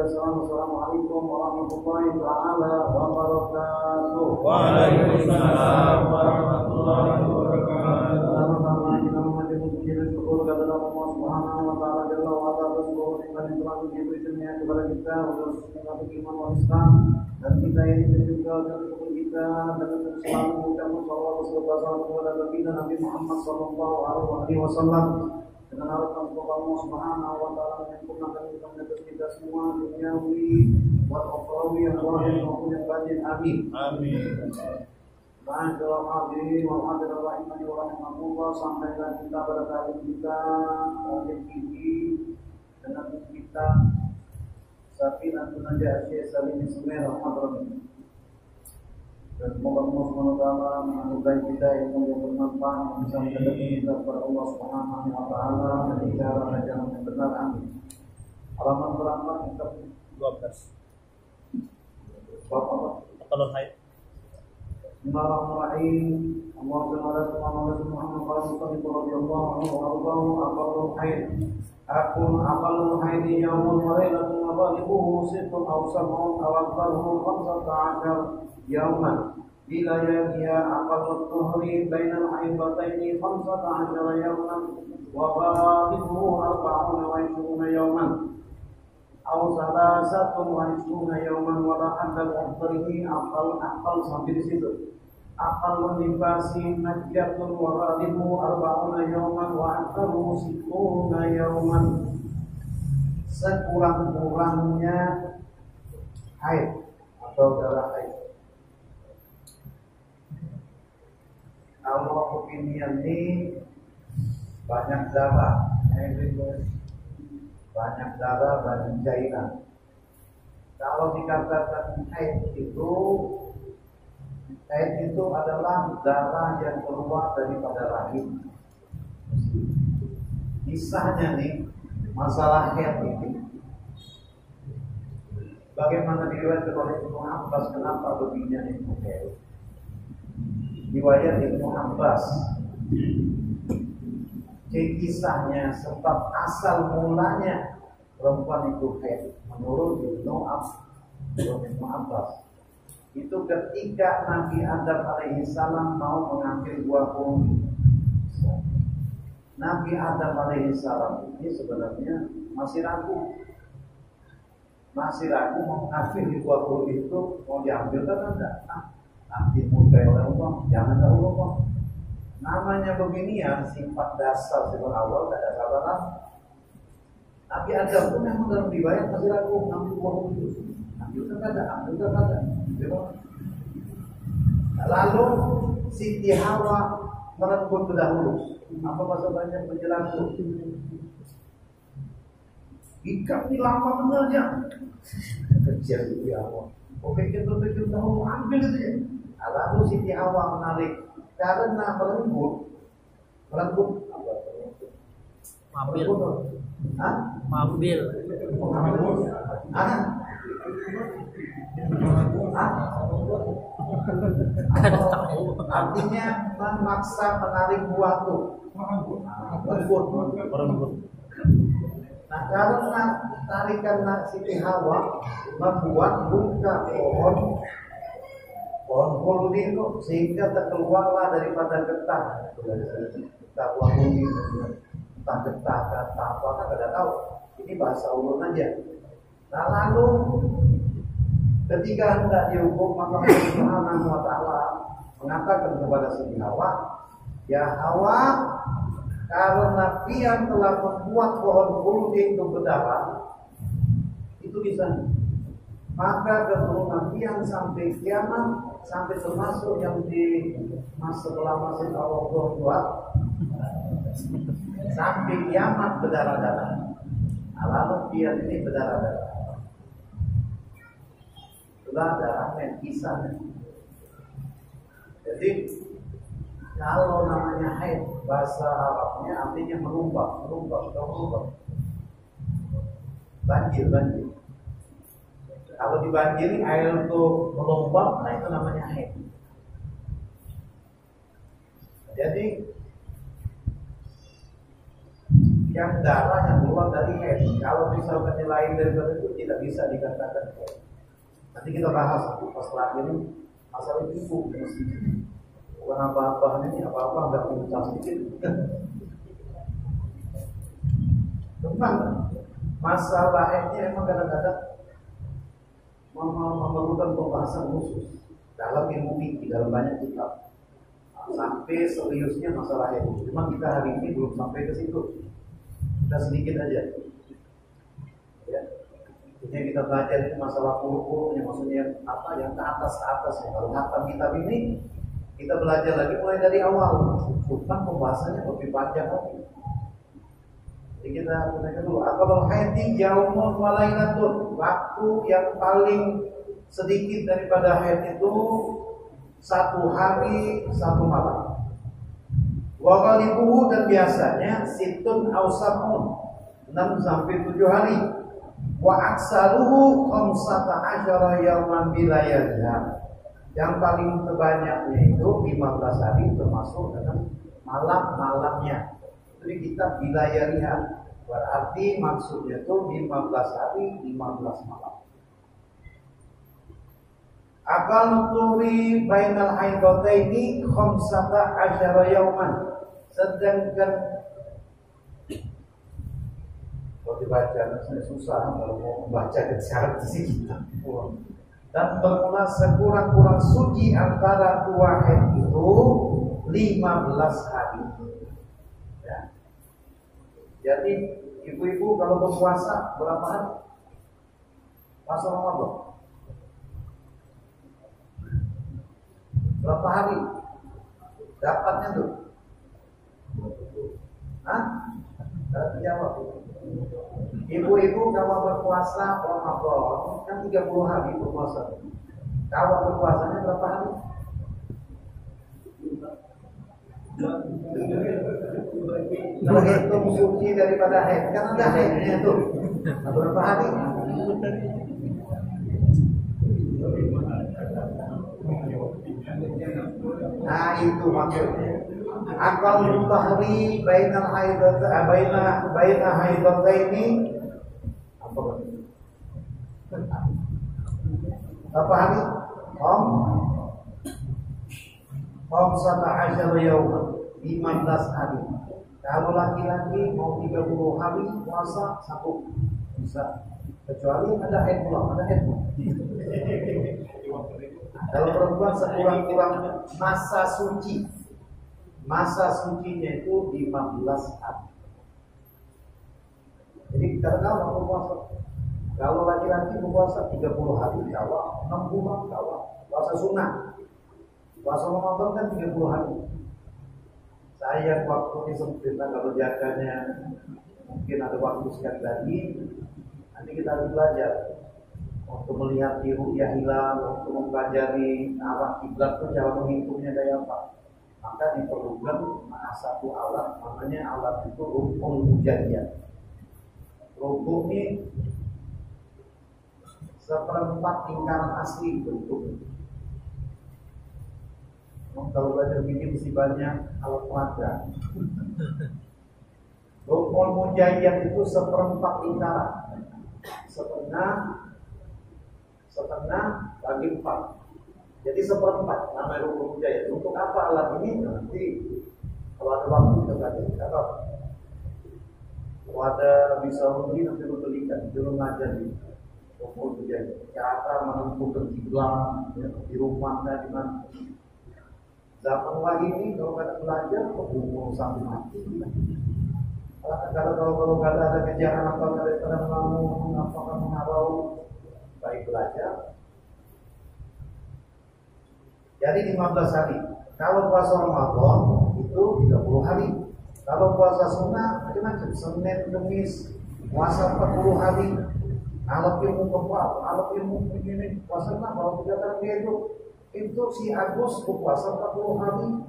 Assalamualaikum warahmatullahi wabarakatuh. Waalaikumsalam warahmatullahi wabarakatuh. Pertama-tama kita memanjat puji dan syukur kepada Allah Subhanahu wa taala jalla wa ala atas seluruh nikmat yang telah diberikannya kepada kita, khususnya iman wal Islam, dan kita ini juga dan syukur kita dan selalu mengucapkan salawat serta salam kepada baginda Nabi Muhammad sallallahu alaihi wasallam. Dengan harapan semoga Allah Subhanahu wa taala menyempurnakan ibadah kita semua duniawi wa ukhrawi yang zahir maupun yang batin. Amin. Amin. Baiklah hadirin wal hadirat rahimani wa rahimakumullah, sampaikan kita pada kali kita ini dengan kita Safinatun Najah Syekh Salim Ismail Al-Hadrami. Dan semoga Allah SWT menganugerahkan kita ilmu yang bermanfaat yang bisa mendekati kita kepada Allah Subhanahu wa taala dari cara jalan yang benar. Amin. Halaman berapa kita? 12. Bapak. Kalau haid. Bismillahirrahmanirrahim. Allahumma shalli ala Muhammad radhiyallahu anhu wa ardahu aqallu haid. Akun aqallu haidi yawmun wa lailatun wa balighuhu sittun aw sab'un aw aktharuhu 15 yawman. Bila ya aqallu tuhri bainal haidataini 15 yawman wa balighuhu 24 yawman. Aw salasatun wa 20 yawman wa la haddal aktharihi aqal sampai di situ. Aqal nifasi najjatun wa ghalibu 40 yawman wa aktharu 60 yawman. Sekurang-kurangnya haid atau darah haid. Kalau opinian ini banyak darah, banyak darah, banyak cairan. Kalau dikatakan haid itu adalah darah yang keluar daripada rahim. Kisahnya nih, masalah haid ini, bagaimana diriwayatkan oleh Ibnu Abbas, kenapa begininya itu haid? Riwayat Ibnu Abbas, kisahnya sebab asal mulanya perempuan itu haid menurut Ibnu Abbas itu ketika Nabi Adam alaihissalam mau mengambil buah kurma. Nabi Adam alaihissalam ini sebenarnya masih ragu mau mengambil buah kurma itu, mau diambil kan enggak? Nanti murkai oleh Allah, jangan dahulu Allah. Namanya beginian, sifat dasar sifat awal tidak ada sabaran. Nabi Adam pun memang dalam riwayat masih ragu mengambil buah itu. Ambil kan ada. Lalu Siti Hawa merenggut terdahulu. Apa bahasa banyak penjelasan? Ikan ini lama benernya. Kecil Siti Hawa. Oke, kita dahulu ambil itu ya. Lalu Siti Hawa menarik karena merenggut apa? Mambil. Artinya memaksa menarik buah tuh. Merenggut. Nah, karena tarikan Siti Hawa membuat luka pohon kuldi itu sehingga terkeluarlah daripada getah. Getah buah kuldi, entah getah kata apa kan tidak tahu. Ini bahasa ulun aja. Nah, lalu ketika hendak dihukum, maka Allah Subhanahu wa taala mengatakan kepada Siti Hawa, "Ya Hawa, karena pian telah membuat pohon kuldi itu berdarah, itu bisa, maka keturunan pian sampai kiamat, sampai termasuk yang di masa Masjid Allah buat sampai kiamat berdarah-darah." Lalu pian ini berdarah-darah. Itulah darahnya kisahnya. Jadi kalau namanya haid bahasa Arabnya artinya melumpah. Banjir. Kalau dibanjiri air itu melumpah, nah itu namanya haid. Jadi yang darah yang keluar dari haid, kalau misalkan lain daripada itu tidak bisa dikatakan haid. Nanti kita bahas pas lagi ini masalah itu bukan apa-apa ini apa-apa nggak punya sedikit. Tentang masalah ini emang kadang-kadang memerlukan pembahasan khusus dalam ilmu fikih, dalam banyak kitab. Sampai seriusnya masalah ini. Cuma kita hari ini belum sampai ke situ. Kita sedikit aja. Ya. Ini kita belajar itu masalah puluh-puluhnya, maksudnya apa yang ke atas ya. Kalau hatam kitab ini kita belajar lagi mulai dari awal. Bukan pembahasannya lebih panjang lagi. Jadi kita gunakan dulu. Aqallul haidi yaumun wa lailatun. Waktu yang paling sedikit daripada haid itu 1 hari 1 malam. Wa ghalibuhu, dan biasanya situn aw sab'un, 6 sampai 7 hari. Wa aksaruhu 15 yauman bilayalha. Yang paling terbanyaknya itu 15 hari termasuk dengan malam-malamnya. Jadi kita bilayalha, berarti maksudnya itu 15 hari 15 malam. Akal nuturi bainal haidataini 15 yauman. Sedangkan kalau dibaca susah kalau mau membaca secara fisik kita. Dan bermula sekurang-kurang suci antara 2 haid itu 15 hari. Ya. Jadi ibu-ibu kalau berpuasa berapa hari? Puasa Ramadan berapa hari dapatnya tuh? Jawab. Ibu-ibu kalau berpuasa Ramadan kan kan 30 hari berpuasa. Kalau berpuasanya berapa hari? Kalau hitung suci daripada haid, kan ada haidnya tuh. Nah, berapa hari? Nah itu maksudnya. Akal mutahri bainal haidat baina haidataini apa? Berapa hari? Sama asyara yaum 15 hari. Kalau laki-laki mau 30 hari puasa satu bisa, kecuali ada haid pula, ada haid. Kalau perempuan sekurang-kurang masa suci, masa sucinya itu 15 hari. Jadi kita tahu mau puasa. Kalau laki-laki berpuasa 30 hari kawal, 6 bulan kawal, puasa sunnah. Puasa Ramadan kan 30 hari. Saya waktu sempit, kalau jaganya mungkin ada waktu sekali lagi. Nanti kita harus belajar untuk melihat ru'yah hilal, untuk mempelajari arah kiblat itu cara menghitungnya kayak apa. Maka diperlukan satu alat, namanya alat itu rukun mujayyad. Rukun ini seperempat lingkaran asli bentuknya. Kalau belajar bikin mesti banyak alat peraga. Rukun mujayyad itu seperempat lingkaran, setengah bagi 4. Jadi seperempat namanya rukun mujayyad. Untuk apa alat ini? Nanti kalau ada waktu kita belajar. Kalau ada bisa rugi nanti lu belikan, belum ngajar di rukun mujayyad. Cara menentukan kiblat di rumah dan di mana. Zaman wahyu ini kalau kita belajar umur sampai mati. Kalau ada kejahatan apa daripada melamun, apa mengharau, baik belajar. Jadi 15 hari. Kalau puasa Ramadan itu 30 hari. Kalau puasa sunnah macam-macam. Senin, Kamis, puasa 40 hari. Alat ilmu kebal, alat ilmu begini, puasa enggak kalau kegiatan itu si Agus berpuasa 40 hari.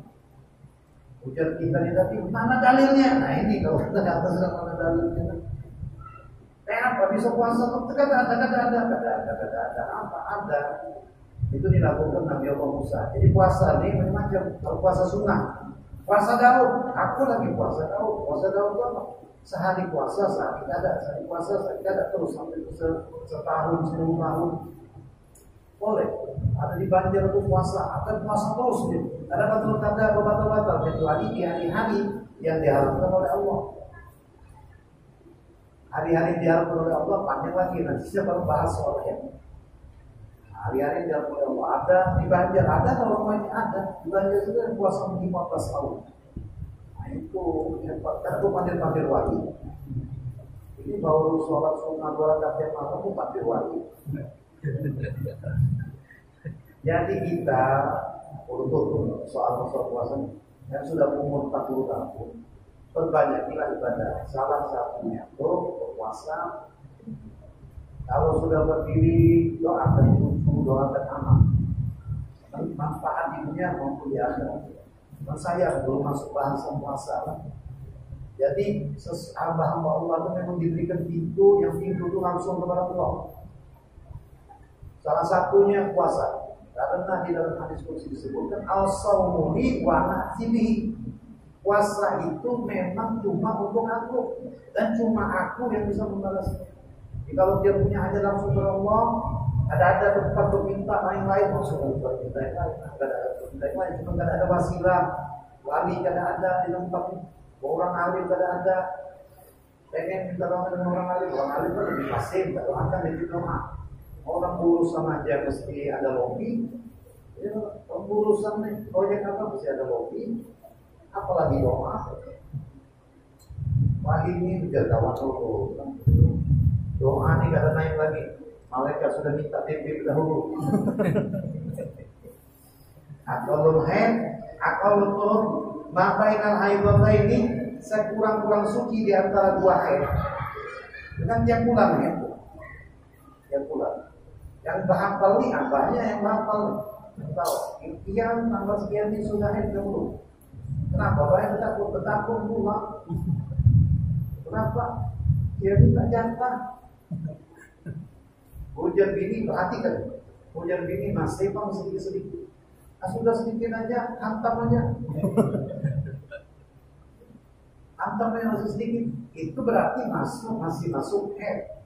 Ujar kita di tadi, mana dalilnya? Nah ini kalau kita kata sudah mana dalilnya? Apa bisa puasa? Ada. Itu dilakukan Nabi Allah Musa. Jadi puasa ini macam-macam. Kalau puasa sunnah, puasa Daud. Aku lagi puasa Daud. Puasa Daud itu apa? Sehari puasa, sehari kada. Sehari puasa, sehari kada terus sampai setahun, 10 tahun. Boleh. Ada di Banjar itu puasa, akan puasa terus gitu. Ada batal-batal kecuali di hari-hari yang diharapkan oleh Allah. Hari-hari yang diharapkan oleh Allah panjang lagi. Nanti saya baru bahas soalnya. Hari-hari yang diharapkan oleh Allah ada di Banjar, ada kalau rumahnya ada. Di Banjar itu yang puasa 15 tahun. Nah itu yang karena itu pandir-pandir wali. Ini baru sholat sunnah 2 rakaat yang malam itu pandir wali. Jadi kita untuk soal puasa yang sudah umur 40 tahun perbanyakilah ibadah. Salah satunya itu berpuasa. Kalau sudah berdiri doakan cucu, doakan anak. Manfaat hidupnya maupun di akhirat. Dan saya belum masuk bahasan puasa. Jadi hamba-hamba Allah itu memang diberikan pintu yang pintu itu langsung kepada Allah. Salah satunya puasa. Karena di dalam hadis qudsi disebutkan al-shaumu li wa na'tihi. Puasa itu memang cuma untuk aku dan cuma aku yang bisa membalasnya. Jadi kalau dia punya hajat langsung ke Allah, ada tempat berminta lain-lain, langsung berminta yang lain. Ada lain, cuma tidak ada wasilah, wali tidak ada di tempat ini, orang alim tidak ada. Pengen minta doa dengan orang alim itu lebih pasti minta doakan dari doa. Orang urusan aja mesti ada lobby. Ya, urusan nih proyek apa mesti ada lobby. Apalagi doa. Wah ini udah kawan dulu. Doa nih gak ada naik lagi. Malaikat sudah minta TP dahulu. Akalul turun mabainal haidata ini sekurang-kurang suci di antara 2 haid. Dengan tiap bulan ya. Tiap bulan. Yang berhafal nih, abahnya yang berhafal nih. Tahu, sekian tambah sekian ini sudah dulu. Kenapa? Abahnya bertakun pulang. Kenapa? Dia minta jatah. Hujan bini, perhatikan. Hujan bini masih bang sedikit-sedikit. Sudah sedikit aja, hantam aja. Hantamnya masih sedikit. Itu berarti masih masuk head.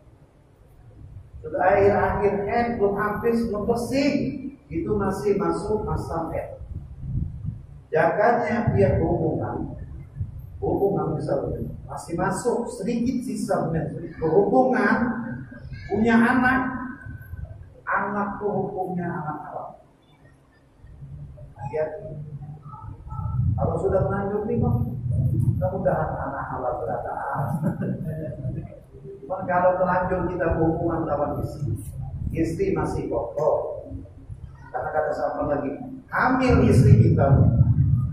Sudah akhir head belum habis, belum bersih. Itu masih masuk masa head. Jaganya dia hubungan misalnya masih masuk sedikit sisa berhubungan, punya anak tuh hukumnya anak haram. Hati-hati. Kalau sudah melanjut nih, mudah-mudahan anak halal berada. Cuman kalau terlanjur kita berhubungan lawan istri masih kokoh. Karena kata siapa lagi, hamil istri kita,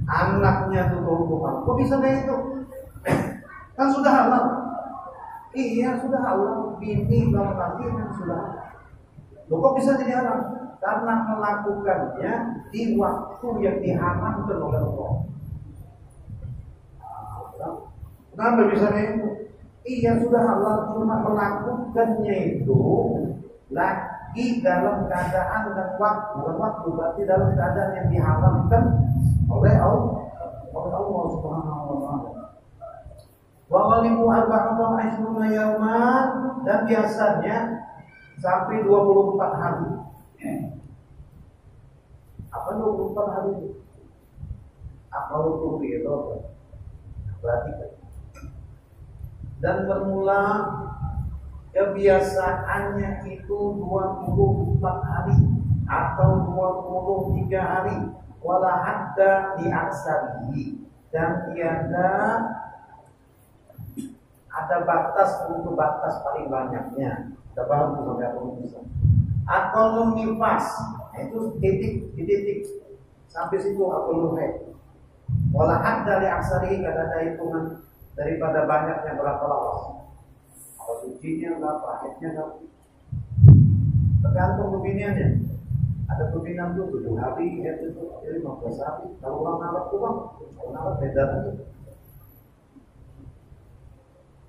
anaknya tuh hubungan. Kok bisa kayak itu? Kan sudah halal. Iya sudah halal. Bini kalau nanti kan sudah halal. Loh kok bisa jadi haram? Karena melakukannya di waktu yang diharamkan oleh Allah. Kenapa bisa itu? Iya sudah halal, cuma melakukannya itu lagi dalam keadaan dan waktu, bukan waktu, berarti dalam keadaan yang diharamkan oleh Allah Subhanahu wa taala. Wa ghalibu arba'atan ashruna yauman, dan biasanya sampai 24 hari. Apa 24 hari itu? Apa itu itu? Berarti dan bermula kebiasaannya itu 24 hari atau 23 hari, wala hadda di aksarihi, dan tiada ada batas untuk batas paling banyaknya. Kita paham sampai apa bisa. Atau nifas, itu titik sampai situ aku luhai. Wala hadda li aksarihi, kada ada hitungan daripada banyaknya berapa lawas. Kalau sucinya berapa, haidnya berapa. Tergantung pembiniannya. Ada pembinaan itu 7 hari, haid itu 15 hari. Kalau orang nalat tuh bang, kalau nalat beda lagi.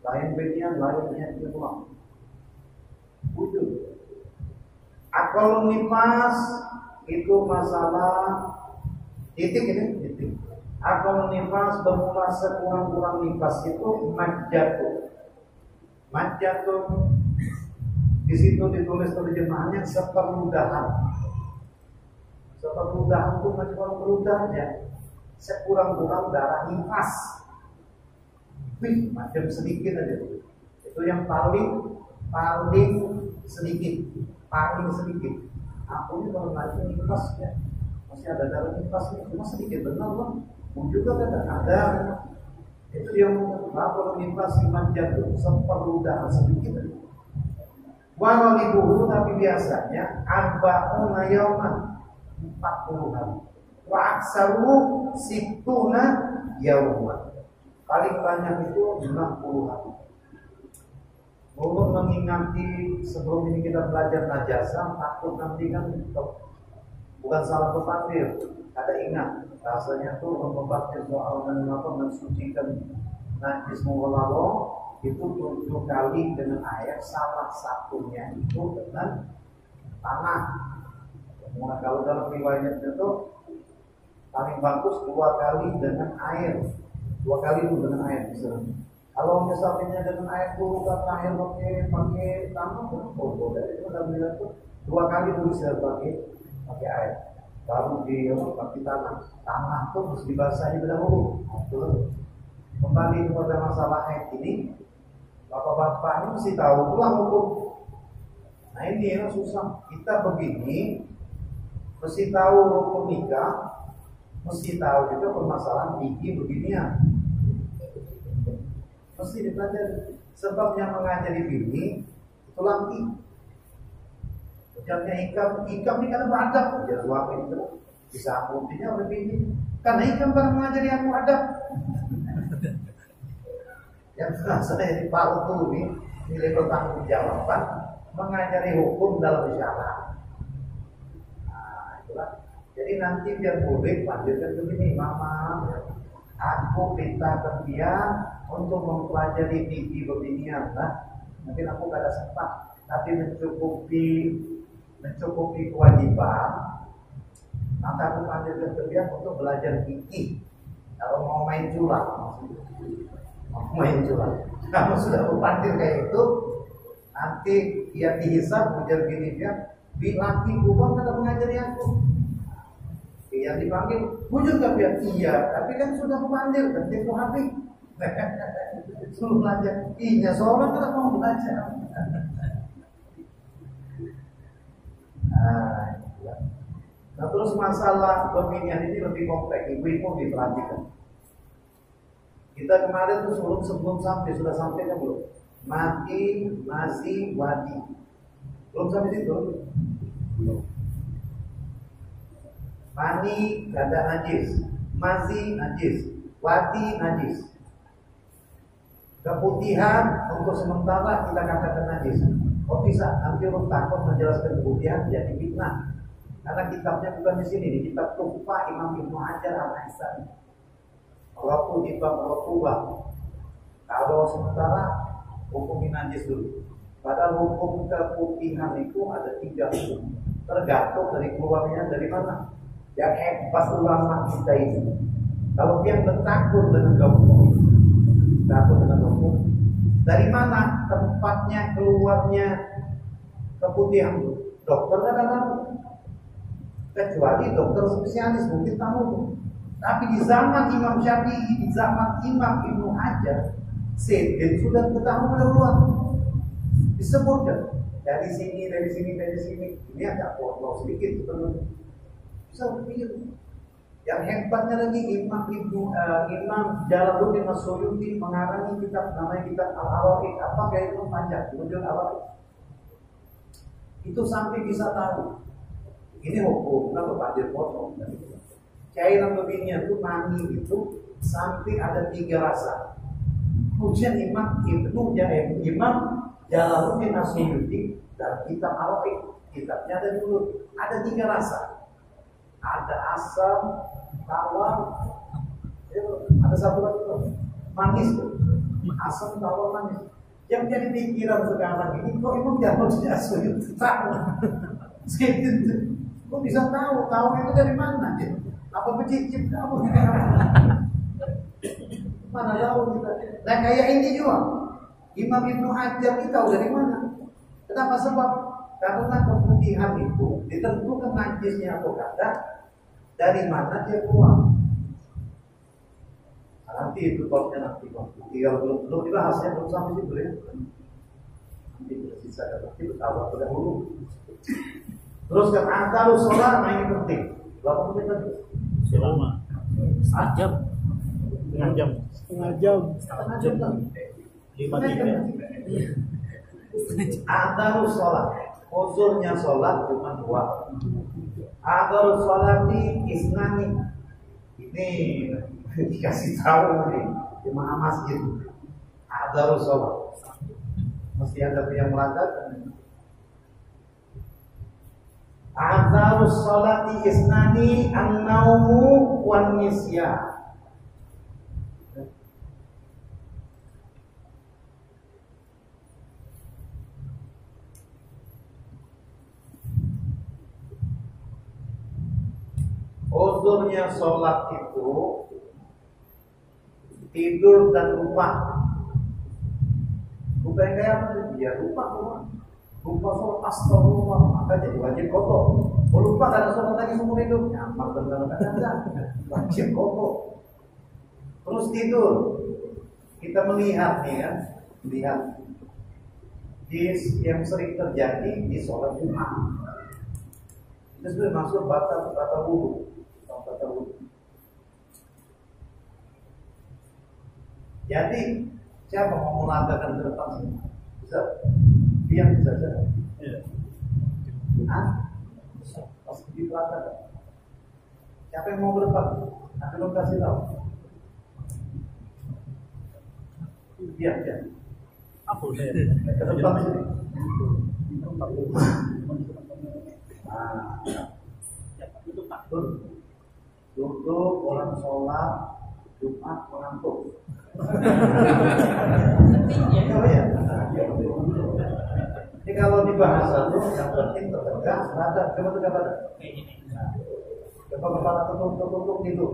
Lain binian, lain haid itu bang. Wujud. Akal nifas itu masalah titik ini, titik. Akal nifas bermula sekurang-kurang nifas itu majatun. Di situ ditulis terjemahannya seperludahan. Seperludahan itu macam perludahannya sekurang-kurang darah nifas. Macam sedikit aja. Itu yang paling sedikit. Aku ini kalau lagi nifas ya masih ada darah nifasnya, cuma sedikit, benar bang. Juga ada. Itu yang lapor nifas iman jatuh seperludahan sedikit. Walibuhu, tapi biasanya arba'una yauman 40 hari. Wa aksaru situna yauman. Paling banyak itu 60 hari. Untuk mengingati sebelum ini kita belajar najasa, takut nanti kan bukan salah pepatir. Ada ingat, rasanya tuh membaca soal mensucikan najis mengolalo itu 7 kali dengan air, salah satunya itu dengan tanah. Kalau dalam riwayat itu paling bagus 2 kali dengan air, 2 kali itu dengan air misalnya. Kalau misalnya dengan air dulu kan air pakai tanah, boleh. Itu udah bilang tuh 2 kali itu bisa pakai air. Baru pakai tanah tuh harus dibasahi dahulu. Kembali kepada masalah haid ini, bapak-bapak ini mesti tahu pulang hukum. Nah ini yang susah. Kita begini, mesti tahu hukum nikah, mesti tahu juga permasalahan fikih beginian. Mesti dipelajari. Sebab yang mengajari bini itu laki. Ujarnya hikam ini kan beradab. Ya suami itu bisa buktinya oleh bini. Karena hikam kan mengajari aku adab. Yang saya di Palu tuh ini nilai pertanggungjawaban mengajari hukum dalam syariat. Pak. Jadi nanti biar murid lanjutkan begini, Mama, aku minta dia untuk mempelajari tinggi beginian lah. Mungkin aku gak ada sempat, tapi mencukupi kewajiban. Maka aku panggilkan dia untuk belajar tinggi. Kalau mau main curang, kalau sudah berpandir kayak itu, nanti dia dihisap mengajar gini dia, laki gua kata mengajari aku. Yang dipanggil, wujud gak biar? Iya, tapi kan sudah pandir dan tempo habis. Suruh belajar. Iya, seorang kan mau belajar. Nah, terus masalah pemilihan ini lebih kompleks. Ibu-ibu diperhatikan. Kita kemarin tuh sebelum sampai, sudah sampai kan belum? Mati, masih, wadi. Belum sampai situ? Belum. Mani, ganda najis. Masih najis. Wadi, najis. Keputihan untuk sementara kita katakan najis. Kok bisa? Nanti orang takut menjelaskan keputihan jadi fitnah. Karena kitabnya bukan di sini, di kitab Tuhfah Imam Ibnu Hajar Al-Asqalani. Walaupun di bab Rotubah, kalau sementara hukum najis dulu. Padahal hukum keputihan itu ada 3 hukum. Tergantung dari keluarnya dari mana. Yang hebat ulama kita ini, kalau dia bertakut dengan hukum, dari mana tempatnya keluarnya keputihan itu? Dokter kan tahu. Kecuali dokter spesialis mungkin tahu. Tapi di zaman Imam Syafi'i, di zaman Imam Ibnu Hajar, sedin sudah ketahui duluan. Disebutkan dari sini. Ini agak potong sedikit sebenarnya. Bisa berpikir. Yang hebatnya lagi Imam Jalaluddin As-Suyuti mengarang kitab namanya kitab Al-Araik. Apa kayak itu panjang, kemudian Al-Araik. Itu sampai bisa tahu. Ini hukum, kenapa banjir potong? Cairan beginian itu mani itu sampai ada 3 rasa. Kemudian Imam Jalaluddin As-Suyuti dalam kitab Al-Araik, kitabnya ada dulu, ada 3 rasa. Ada asam, tawar, ada satu lagi manis tuh. Asam, tawar, manis. Yang jadi pikiran sekarang ini kok Imam Jalaluddin As-Suyuti tahu? Kok bisa tahu? Tahu itu dari mana? Apa becicip kamu? Mana tahu kita? Nah kayak ini juga Imam Ibnu Hajar kita tahu dari mana? Kenapa? Sebab karena keputihan itu ditentukan najisnya atau tidak dari mana dia keluar. Nah, nanti itu topnya nanti belum dibahasnya, belum sampai situ ya. Nanti bersisa nanti bertawar terdahulu. Terus ke antarus sholat, nah ini penting. Berapa menit tadi? Selama 1 jam. Setengah jam. 5 menit. Antarus sholat, uzurnya sholat cuma 2. Antarus sholat di isnani. Ini dikasih tahu nih jemaah masjid. Antarus sholat. Mesti ada yang melanggar. Antarus sholat di isnani an-naumu wan nisyan. Uzurnya sholat itu tidur dan lupa. Lupa yang kayak apa? Dia lupa. Lupa sholat, astagfirullah, maka jadi wajib kotor. Lupa karena sholat lagi seumur hidup, nyaman benar-benar wajib kotor. Terus tidur, kita melihat nih kan, melihat yang sering terjadi di sholat Jumat. Itu sudah masuk batal wudu. Jadi siapa mau mengatakan ke depan sini? Bisa? Diam saja. Pasti diperhatikan. Siapa yang mau ke depan? Nanti lo kasih tahu. Diam. Apa udah? Ke depan sini. Nah, itu Duduk orang sholat, Jumat mengantuk. Oh ya. Ini kalau dibahas itu yang penting tertegak, sadar, coba tegak badan. Coba kepala tutup gitu.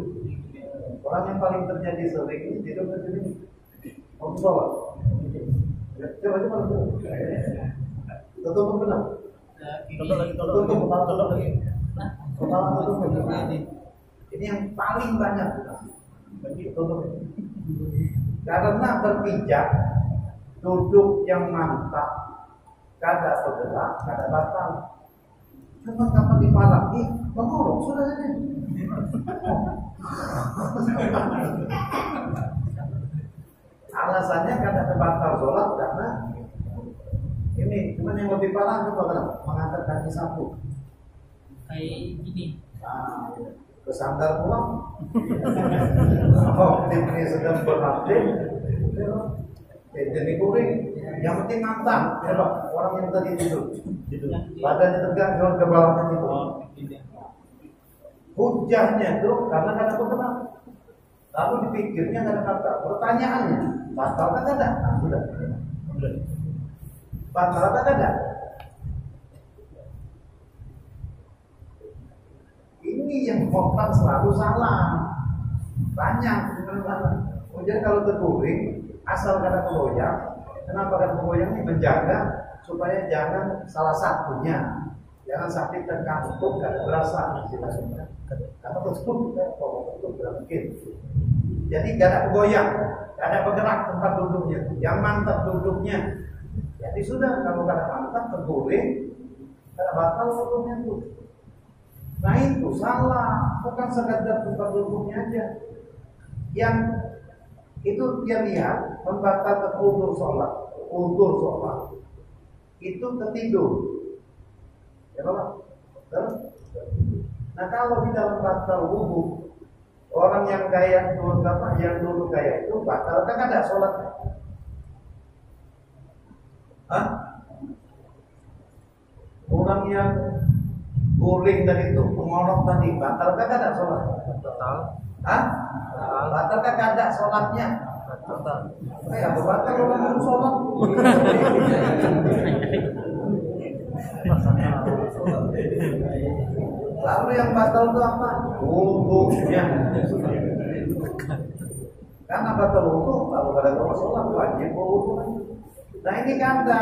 Orang yang paling terjadi sering ini tidur terjadi. Om sholat. Coba tutup benar. Tutup kepala lagi. Kepala tutup lagi. Ini yang paling banyak. Tutup. Karena berpijak, duduk yang mantap, kada bergerak, kada batal. Cuma kapan dipalaki, mengorok sudah saja. Alasannya kada batal sholat karena ini, cuman yang lebih parah itu bagaimana? Mengangkat kaki sapu. Kayak gini. Nah, kesandar pulang. Oh, ini sedang berhati. Jadi kuring. Yang penting mantap, ya Pak. Orang yang tadi tidur. Badannya tegak, jangan kebalangan itu. Hujahnya itu karena kada bergerak. Lalu dipikirnya kada kata. Pertanyaannya, batal kan ada? Nah, sudah. Batal kan ada? Ini yang korban selalu salah. Banyak salah. Jadi kalau terguling, asal kada kegoyang. Kenapa kada kegoyang ini menjaga supaya jangan salah satunya, jangan sakit dan kantuk kada berasa istilahnya. Karena tersebut tidak mungkin. Jadi kada kegoyang, kada bergerak tempat duduknya, yang mantap duduknya. Jadi sudah kalau kada mantap terguling, kada batal duduknya itu. Nah itu salah, bukan sekadar tempat duduknya aja. Yang itu dia lihat membatalkan udzur sholat, itu ketidur. Ya Pak? Nah kalau di dalam batal wudhu, orang yang gaya dulu gaya itu batal kan ada sholatnya. Hah? Orang yang guling tadi itu, mengorok tadi, batal kan ada sholat? Batal. Hah? Batal kan ada sholatnya? Batal. Ya, batal orang mau sholat. Lalu yang batal itu apa? Wudhunya. Karena batal wudhu, kalau pada orang sholat wajib wudhu. Nah ini kan ada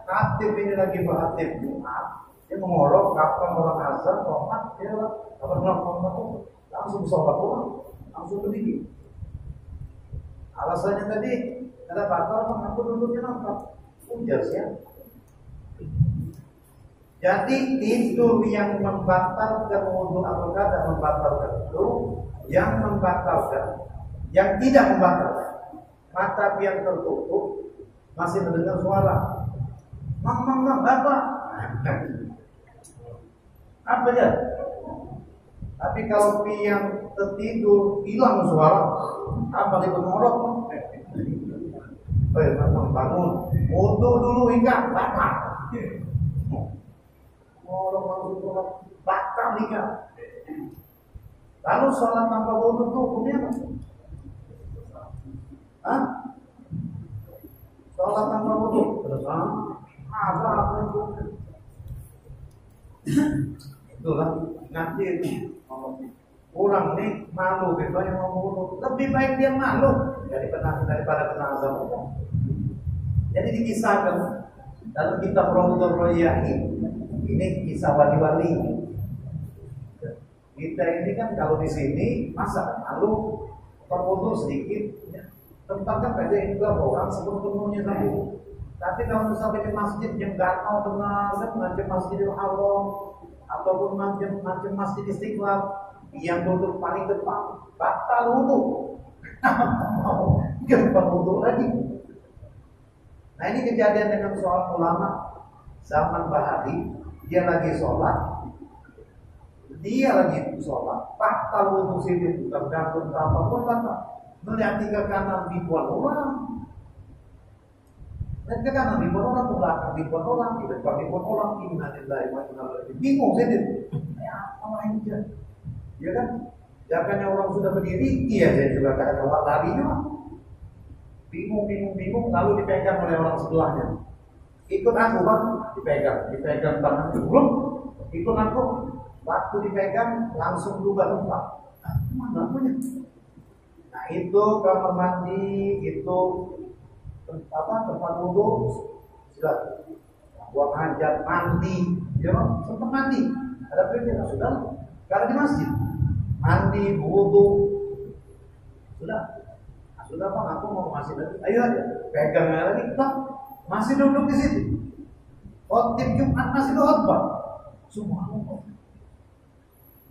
khatib ini lagi berkhatib Jumat. Dia mengorok kapan orang azan, komat, dia langsung sholat pulang, langsung berdiri. Alasannya tadi ada batal, aku duduknya nampak ujar siapa? Jadi tidur yang membatalkan wudhu atau kada membatalkan itu, yang membatalkan, yang tidak membatalkan, mata biar tertutup, masih mendengar suara, mang, apa ya? Tapi kalau yang tertidur hilang suara, apa dia mengorok? Bangun, wudhu dulu hingga batal. Orang langsung sholat batal hingga. Lalu sholat tanpa wudhu itu hukumnya apa? Hah? Sholat tanpa wudhu? Apa itu? Itulah nanti orang nih malu gitu yang mau wudhu. Lebih baik dia malu daripada kena azab umum. Jadi dikisahkan dalam kitab Rawdatul Rayyahin. Ini kisah wali-wali. Kita ini kan kalau di sini masa malu perwudu sedikit, ya. Tempat kan ada yang juga orang sepenuhnya tadi. Tapi kalau sampai ke masjid yang gatal benar, kan macam Masjidil Haram ataupun macam Masjid Istiqlal yang duduk paling depan, batal wudu. Gampang wudu lagi. Nah ini kejadian dengan soal ulama zaman Bahari. Dia lagi sholat, batal wudhu sini tergantung apapun batal. Melihat ke kanan ribuan orang, dan ke kanan ribuan orang, ke belakang ribuan orang, di depan ribuan orang, innalillahi wa inna ilaihi raji'un. Bingung sendiri. Ya apa ini? Ya kan? Jangannya orang sudah berdiri, iya saya juga kadang kawat larinya. Bingung, lalu dipegang oleh orang sebelahnya. Ikut aku bang, dipegang tangan belum, ikut aku. Waktu dipegang langsung berubah tempat. Mana punya? Nah itu kamar mandi, itu tempat wudhu, sudah buang hajat, mandi, ya sempat mandi. Ada perintah sudah, karena di masjid mandi, wudhu, sudah bang, aku mau ke masjid lagi. Ayo aja, pegang lagi, bang, masih duduk di situ. Khotib Jumat masih khotbah, semua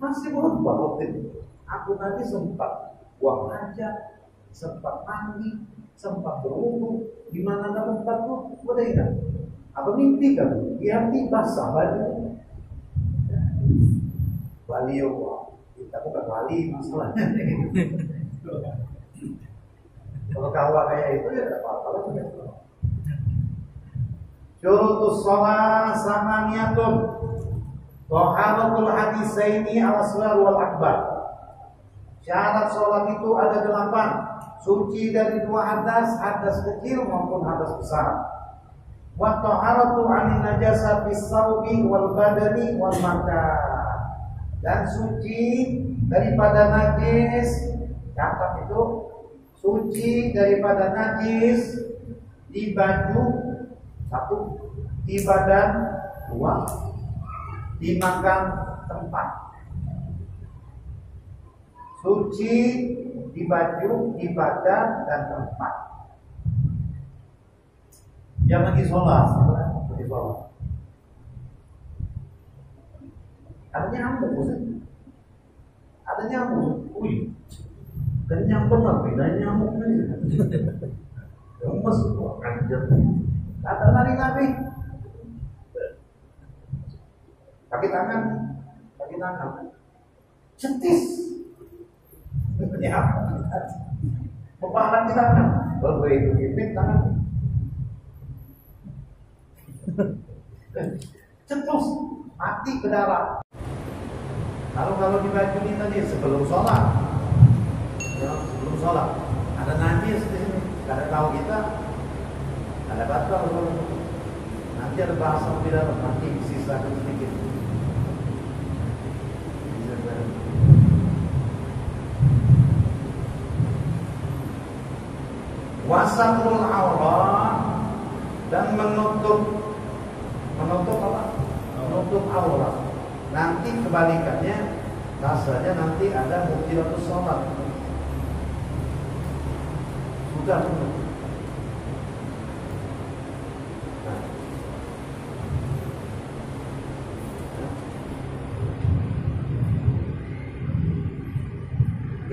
masih khotbah khotib. Aku tadi sempat buang hajat, sempat mandi, sempat berwudu. Di mana tempatku? Udah ingat? Apa mimpi kamu? Iya, basah baju. Wali Allah, kita bukan wali masalahnya. Kalau kawan kayak itu ya tidak apa-apa. Syurutus shalah samaniyatun. Taharatul hadisaini al-asghar wal akbar. Syarat sholat itu ada 8. Suci dari 2 hadas kecil maupun hadas besar. Wa taharatu 'anil najasa fis sawbi wal badani wal makan. Dan suci daripada najis, catat itu, suci daripada najis di baju 1, di badan 2, dimakan tempat. Suci di baju, di badan dan tempat. Jangan di sholat. Ada nyamuk, ada nyamuk. Wih, kenyang benar, bedanya nyamuk ini. Gemes, anjir. Kata lari-lari. Kaki tangan. Cetis. Ya, Bapak di tangan. Kalau itu pipit tangan. Cetus, mati ke darah. Kalau di baju ini tadi sebelum sholat, ada najis di sini. Karena tahu kita ada batal, nanti ada bahasa lebih dalam, nanti sisakan sedikit. Wasatul aurat dan menutup apa? Menutup aurat. Nanti kebalikannya, rasanya nanti ada mubtilatus sholat. Sudah menutup.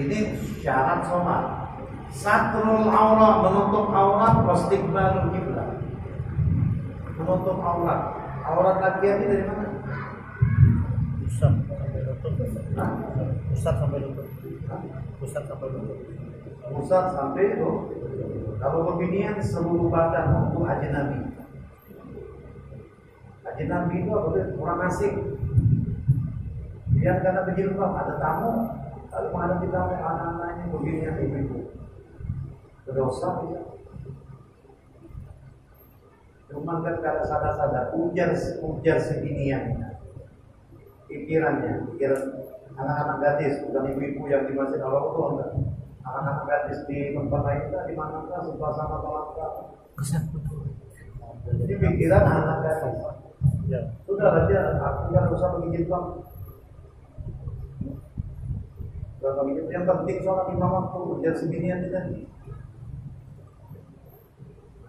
Ini syarat sholat. Satrul aurat, menutup aurat, wastiqbalul qiblah. Menutup aurat. Aurat laki-laki dari mana? Pusat sampai lutut. Kalau kebinian seluruh badan untuk ajnabi. Ajnabi itu apa? Orang asing. Dia karena berjilbab, ada tamu, lalu menghadapi tamu anak-anaknya kebinian ibu-ibu. Berdosa dia. Cuma kan kada sadar-sadar ujar seginian pikiran anak-anak gadis, bukan ibu-ibu yang di masjid Allah itu enggak. Anak-anak gadis di tempat lain di mana sebelah sana tolak. Jadi pikiran anak gadis. Ya. Sudah aja, aku nggak usah begini bang. Yang penting sholat 5 waktu, ujar seginian tadi.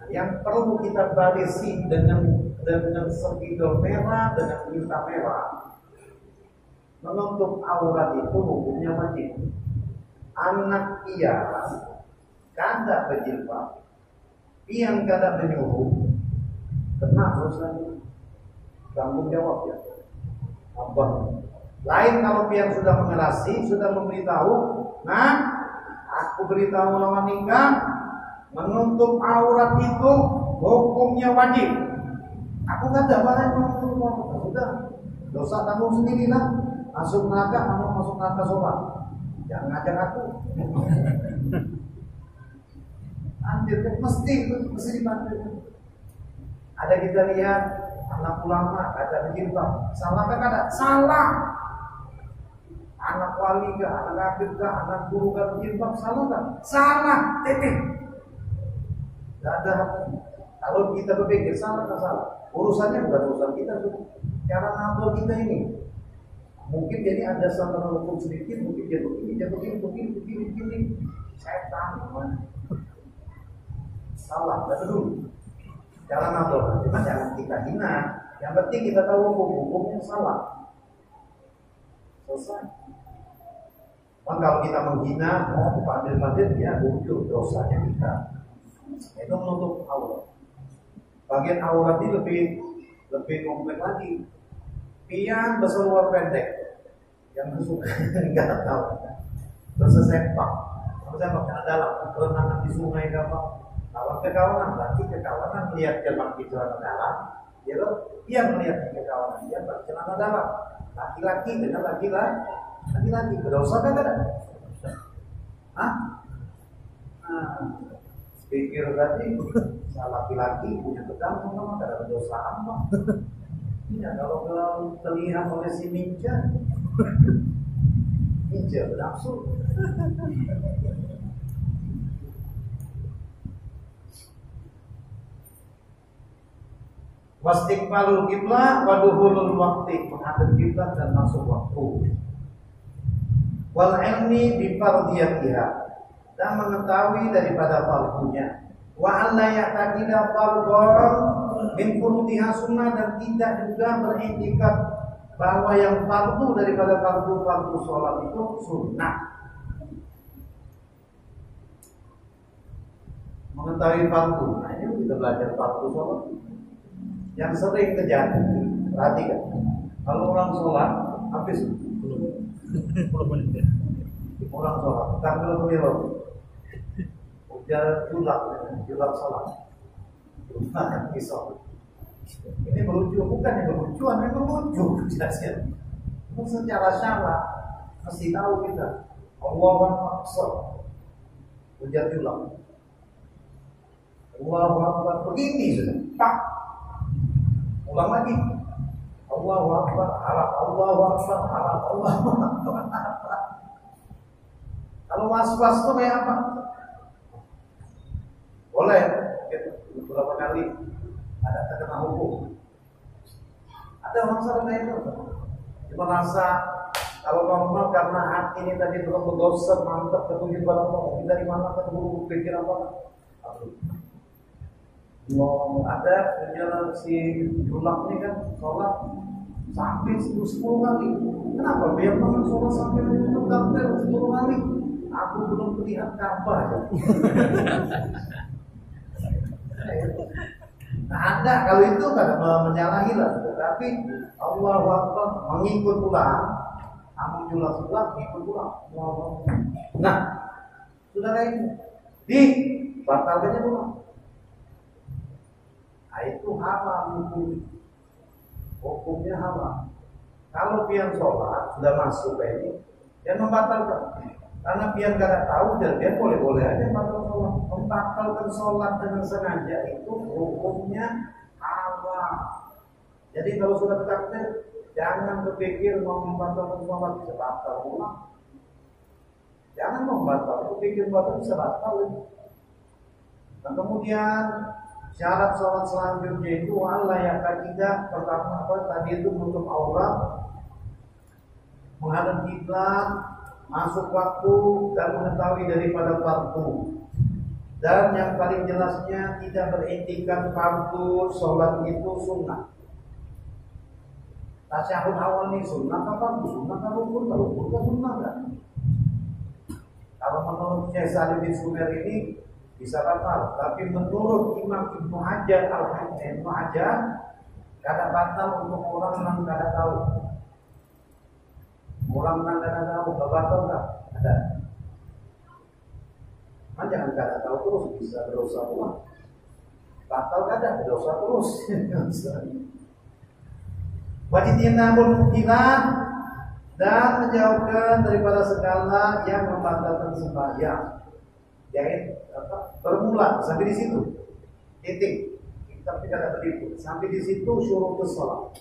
Yang perlu kita barisi dengan spidol merah, dengan tinta merah. Menutup aurat itu hukumnya wajib. Anak ia kada berjilbab, yang kada menyuruh, kena dosanya. Tanggung jawab ya. Abang. Lain kalau pian sudah mengerasi, sudah memberitahu, nah, aku beritahu lawan nikah. Menutup aurat itu hukumnya wajib. Aku kan tidak boleh menutup aurat. Sudah, dosa tanggung sendiri lah. Masuk neraka, masuk neraka sholat. Jangan ngajak aku. Anjir, mesti dibantu. Ada kita lihat anak ulama ada berjilbab, salah kan ada? Salah. Anak wali kah, anak akib kah, anak guru kah berjilbab, salah kan? Salah, titik. Gak ada. Kalau kita berpikir salah kan salah. Urusannya bukan urusan kita, cara ngambil kita ini. Mungkin jadi ada satu hukum sedikit, mungkin dia begini. Saya tahu, salah, tidak dulu. Jangan ngambil, cuma jangan kita hina. Yang penting kita tahu hukum-hukumnya salah. Selesai. Kalau kita menghina, mau pandai-pandai ya muncul dosanya kita. Itu menutup aurat. Bagian aurat ini lebih kompleks lagi. Pian berseluar pendek. Yang suka nggak tahu. Bersesepak. Bersesepak ke dalam. Berenang di sungai apa? Lawan kekawanan. Berarti kekawanan melihat jalan di celana dalam. Dia melihat kekawanan. Dia bercelana dalam. Laki-laki dengan laki-laki berdosa kan ada? Hah? Pikir tadi salah laki-laki punya pedang sama ada dosa apa? Ya kalau terlihat oleh si ninja bernafsu. Wastiqbalul qiblah wa duhulul waqti, menghadap kiblat dan masuk waktu. Wal ilmi bi fardhiyatiha, dan mengetahui daripada fardunya. Wa alla ya'taqida fardhan min furudhiha sunnah, dan tidak juga beriktikad bahwa yang fardu daripada fardu sholat itu sunnah. Mengetahui fardu, nah ini kita belajar fardu sholat. Yang sering terjadi, perhatikan. Kalau orang sholat, habis 10 menit. Orang sholat, tampil beliau, ujar julak sholat, makan pisau. Ini melucu, bukan yang melucuan, memang melucu jelasnya. Secara syarat mesti tahu kita. Allahu Akbar, ujar julak. Allahu Akbar, begini sudah. Tak. Ulang lagi. Allahu Akbar, harap Allahu Akbar, harap Allahu Akbar. Kalau was-was itu kayak apa? Boleh beberapa kali ada terkena hukum. Ada masalah kayak itu. Cuma rasa kalau normal karena hati ini tadi belum berdosa, mantap ketujuh pada Allah. Dari mana ketemu pikir apa? Mau ada jalan si julak ini kan sholat sampai 10 kali. Kenapa? Biar teman sholat sampai menutup daftar 10 kali. Aku belum terlihat Ka'bah. Nah, ada kalau itu nggak menyalahi lah. Tapi Allahu Akbar mengikut pulang. Amun julak pulang mengikut pulang. Nah, saudara ini batalkannya pulang. Nah, itu haram hukumnya haram. Kalau pian sholat sudah masuk ini, dia membatalkan. Karena pian tidak tahu, dan dia boleh-boleh aja batal sholat. Membatalkan sholat dengan sengaja itu hukumnya haram. Jadi kalau sudah takdir, jangan berpikir mau membatalkan sholat bisa batal pulang. Jangan membatalkan, berpikir batal bisa batal. Dan kemudian syarat sholat selanjutnya itu Allah yang tidak pertama apa tadi itu menutup aurat, menghadap kiblat, masuk waktu, dan mengetahui daripada fardu. Dan yang paling jelasnya tidak beriktikad fardu sholat itu sunnah. Tasyahud awal ini sunnah apa fardu? Sunnah kan rukun, kalau rukun kan sunnah kan? Kalau menurut Syekh Salim bin Sumer ini bisa batal, tapi menurut Imam Ibnu Hajar kada batal untuk orang yang kada tahu. Orang yang kada tahu, batal tak? Ada. Jangan kada tahu terus bisa berdosa ulang. Batal kada berdosa terus. Wajibnya namun tidak dan menjauhkan daripada segala yang membatalkan sembahyang. Yaitu bermula sampai di situ. Titik. Kita tidak ada berikut. Sampai di situ syurutus shalah.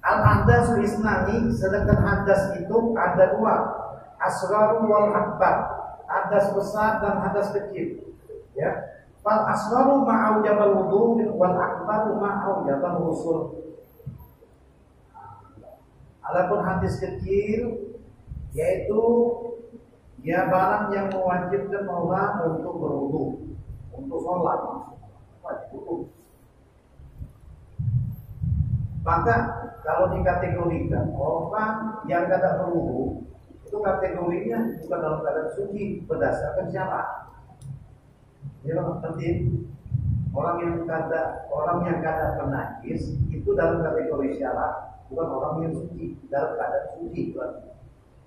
Al-ahdatsu isnani, sedangkan hadas itu ada dua, asgharu wal akbar. Hadas besar dan hadas kecil. Ya. Fal asgharu ma'aujabal wudu wal akbaru ma'aujabal ghusl. Adapun hadis kecil yaitu ya barang yang mewajibkan orang untuk berwudu, untuk sholat, wajib wudu. Maka kalau dikategorikan orang yang tidak berwudu itu kategorinya bukan dalam keadaan suci berdasarkan syarat. Ya, penting. Orang yang kada penajis itu dalam kategori syarat, bukan orang yang suci dalam keadaan suci.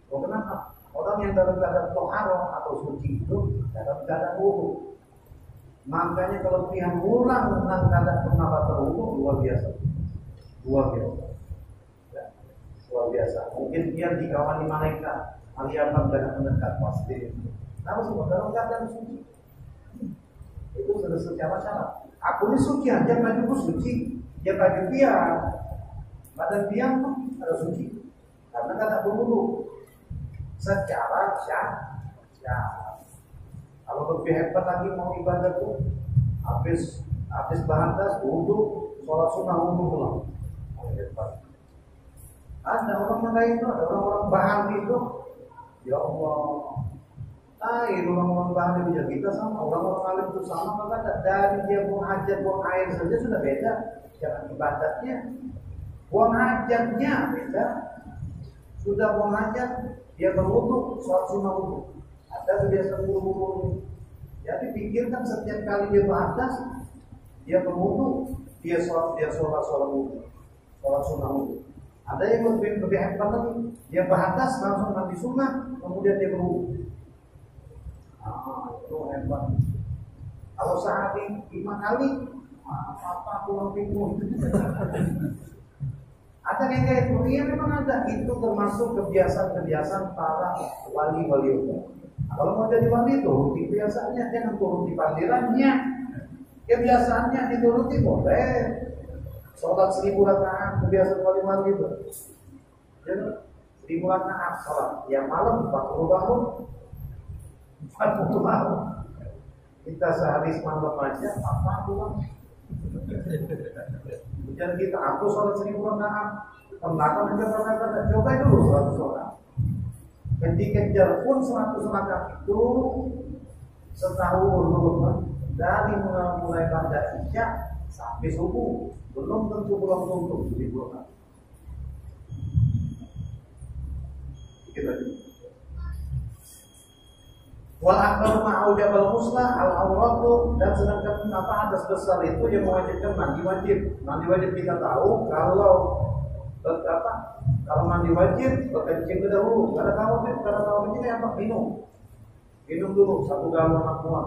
Oh, kenapa? Orang yang dalam keadaan toharoh atau suci itu dalam keadaan wudu. Makanya kalau pihak ulang tentang keadaan pernah berwudu luar biasa, luar biasa, ya, luar biasa. Mungkin dia dikawani malaikat, aliatan dan mendekat pasti. Tapi semua dalam keadaan suci. Itu sudah secara syarat. Aku ini suci aja, bajuku suci, ya baju dia, badan dia ada suci, karena tidak berwudu. Secara syarat. Kalau lebih hebat lagi mau ibadah tuh, habis bahadas wudu, sholat sunnah wudu pulang. Hebat. Ada orang lain itu, ada orang-orang bahan itu, ya Allah. Orang-orang bahan itu kita sama, orang-orang alim itu sama, maka dari dia buang hajat, buang air saja sudah beda. Jangan ibadatnya, buang hajatnya beda. Sudah buang hajat, dia berwudu, sholat sunnah wudu. Ada kebiasaan buru-buru. Jadi pikirkan setiap kali dia bahadas, dia berwudu, dia sholat wudu, sholat sunnah wudu. Ada yang lebih hebat lagi, dia bahadas langsung mandi sunnah, kemudian dia berwudu. Itu hebat. Kalau sehari 5 kali, apa pulang pintu? Ada yang kayak itu, iya memang ada. Itu termasuk kebiasaan-kebiasaan para wali-wali Allah. Kalau mau jadi wali turuti kebiasaannya, jangan turuti panggilannya. Kebiasaannya dituruti boleh. Sholat 1000 rakaat kebiasaan wali-wali itu. Jadi 1000 rakaat sholat. Yang malam 40 tahun. 40 tahun. Kita sehari semalam aja 40 tahun. Kemudian kita aku sholat 1000 rakaat. Pembakar aja rakaat. Coba dulu 100 orang. Kejar pun 100 rakaat itu setahun dari mulai pada isya sampai subuh belum tentu tuntuk di bulan. Kita wal akbar ma'aujabal muslah al auratu, dan sedangkan apa hadas besar itu yang mewajibkan mandi wajib kita tahu kalau mandi wajib berkencing dahulu. Karena kalau kencing apa? Minum dulu 1 galon aqua.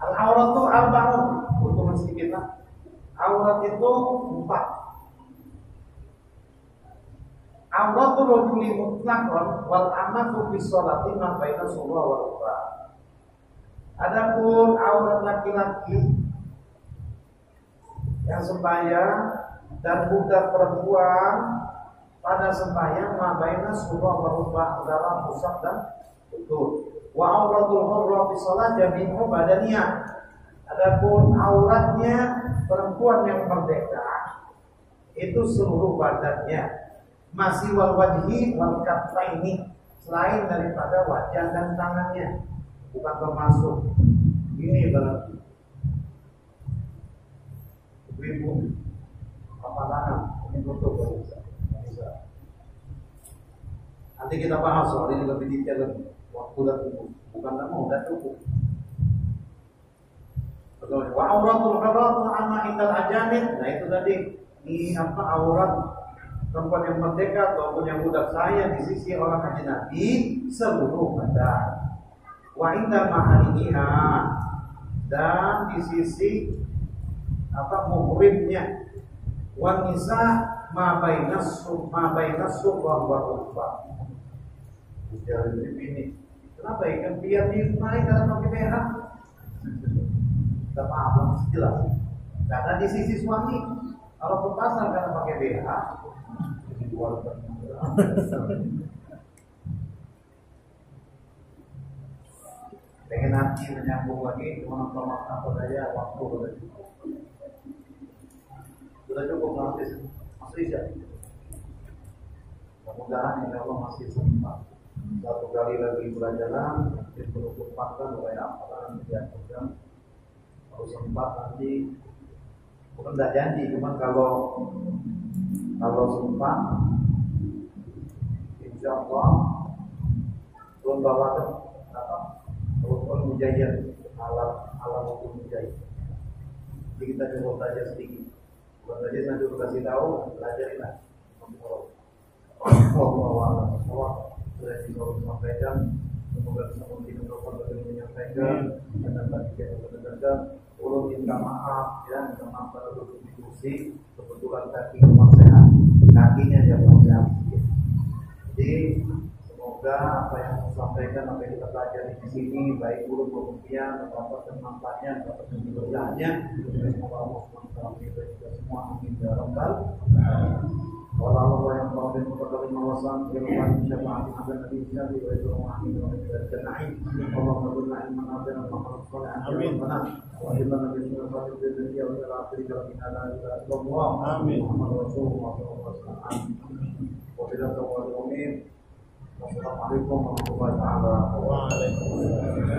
Al auratu arba'un, untungan sedikit lah. Aurat itu 4. Auratul rajuli mutlaqan wal amatu fi sholati ma baina surra wa rukba. Adapun aurat laki-laki yang sembahyang dan budak perempuan pada sembahyang ma baina surra wa rukba, dalam pusat dan lutut. Wa auratul hurra fi shalah jami'u badaniyah. Adapun auratnya perempuan yang merdeka itu seluruh badannya. Masih wal wajhi wal kaffaini, selain daripada wajah dan tangannya, bukan termasuk ini berarti ibu apa tangan ini betul bisa. Nanti kita bahas soal ini lebih detail lagi. Waktu dan cukup, bukan mau dan cukup. Betul. Wa auratul haram amma indal ajanib. Nah itu tadi ini apa aurat perempuan yang merdeka ataupun yang budak saya di sisi orang ajnabi seluruh badan. Wa inda ma'aniha, dan di sisi apa muhrimnya Wan nisa ma bainas wa rukbah. Ujar ini. Kenapa ikan biar dimain karena pakai BH? Tidak apa-apa, jelas. Karena di sisi suami, kalau ke pasar karena pakai BH, dijual. Pengen nanti menyambung lagi, cuma nonton apa saja waktu sudah cukup nanti masih ya. Mudah-mudahan insya Allah masih sempat. Satu kali lagi pelajaran, mungkin perlu kupatkan oleh apa nanti diaturkan. Kalau sempat nanti, bukan tidak janji, cuma kalau sempat, insya Allah belum bawakan apa? Kalau mujahid, alam hukum mujahid. Jadi kita coba belajar sedikit. Bukan saja nanti kasih tahu, belajarin lah. Allah sudah disampaikan, semoga bisa mengingatkan bagaimana menyampaikan dan bagi yang mendengarkan, ulun minta maaf ya, minta maaf pada diskusi, kebetulan kaki memang sehat, kakinya jangan sehat. Jadi semoga apa yang saya sampaikan, apa yang kita pelajari di sini, baik ulun maupun dia mendapatkan manfaatnya, mendapatkan keberkahannya. Semoga Allah SWT kita semua amin ya rabbal alamin. Wallahu yang tahu dan mengetahui mawasan firman syafaat ada nabi Nabi wa Ibrahim wa Ibrahim. Allahumma bina iman dan Muhammad sallallahu alaihi wasallam. Wa inna nabiyyu sallallahu alaihi wa sallam akhir jalan ala Allah. Amin. Muhammad Rasulullah sallallahu alaihi wasallam. Wa bila tawallumin. Wassalamualaikum warahmatullahi wabarakatuh.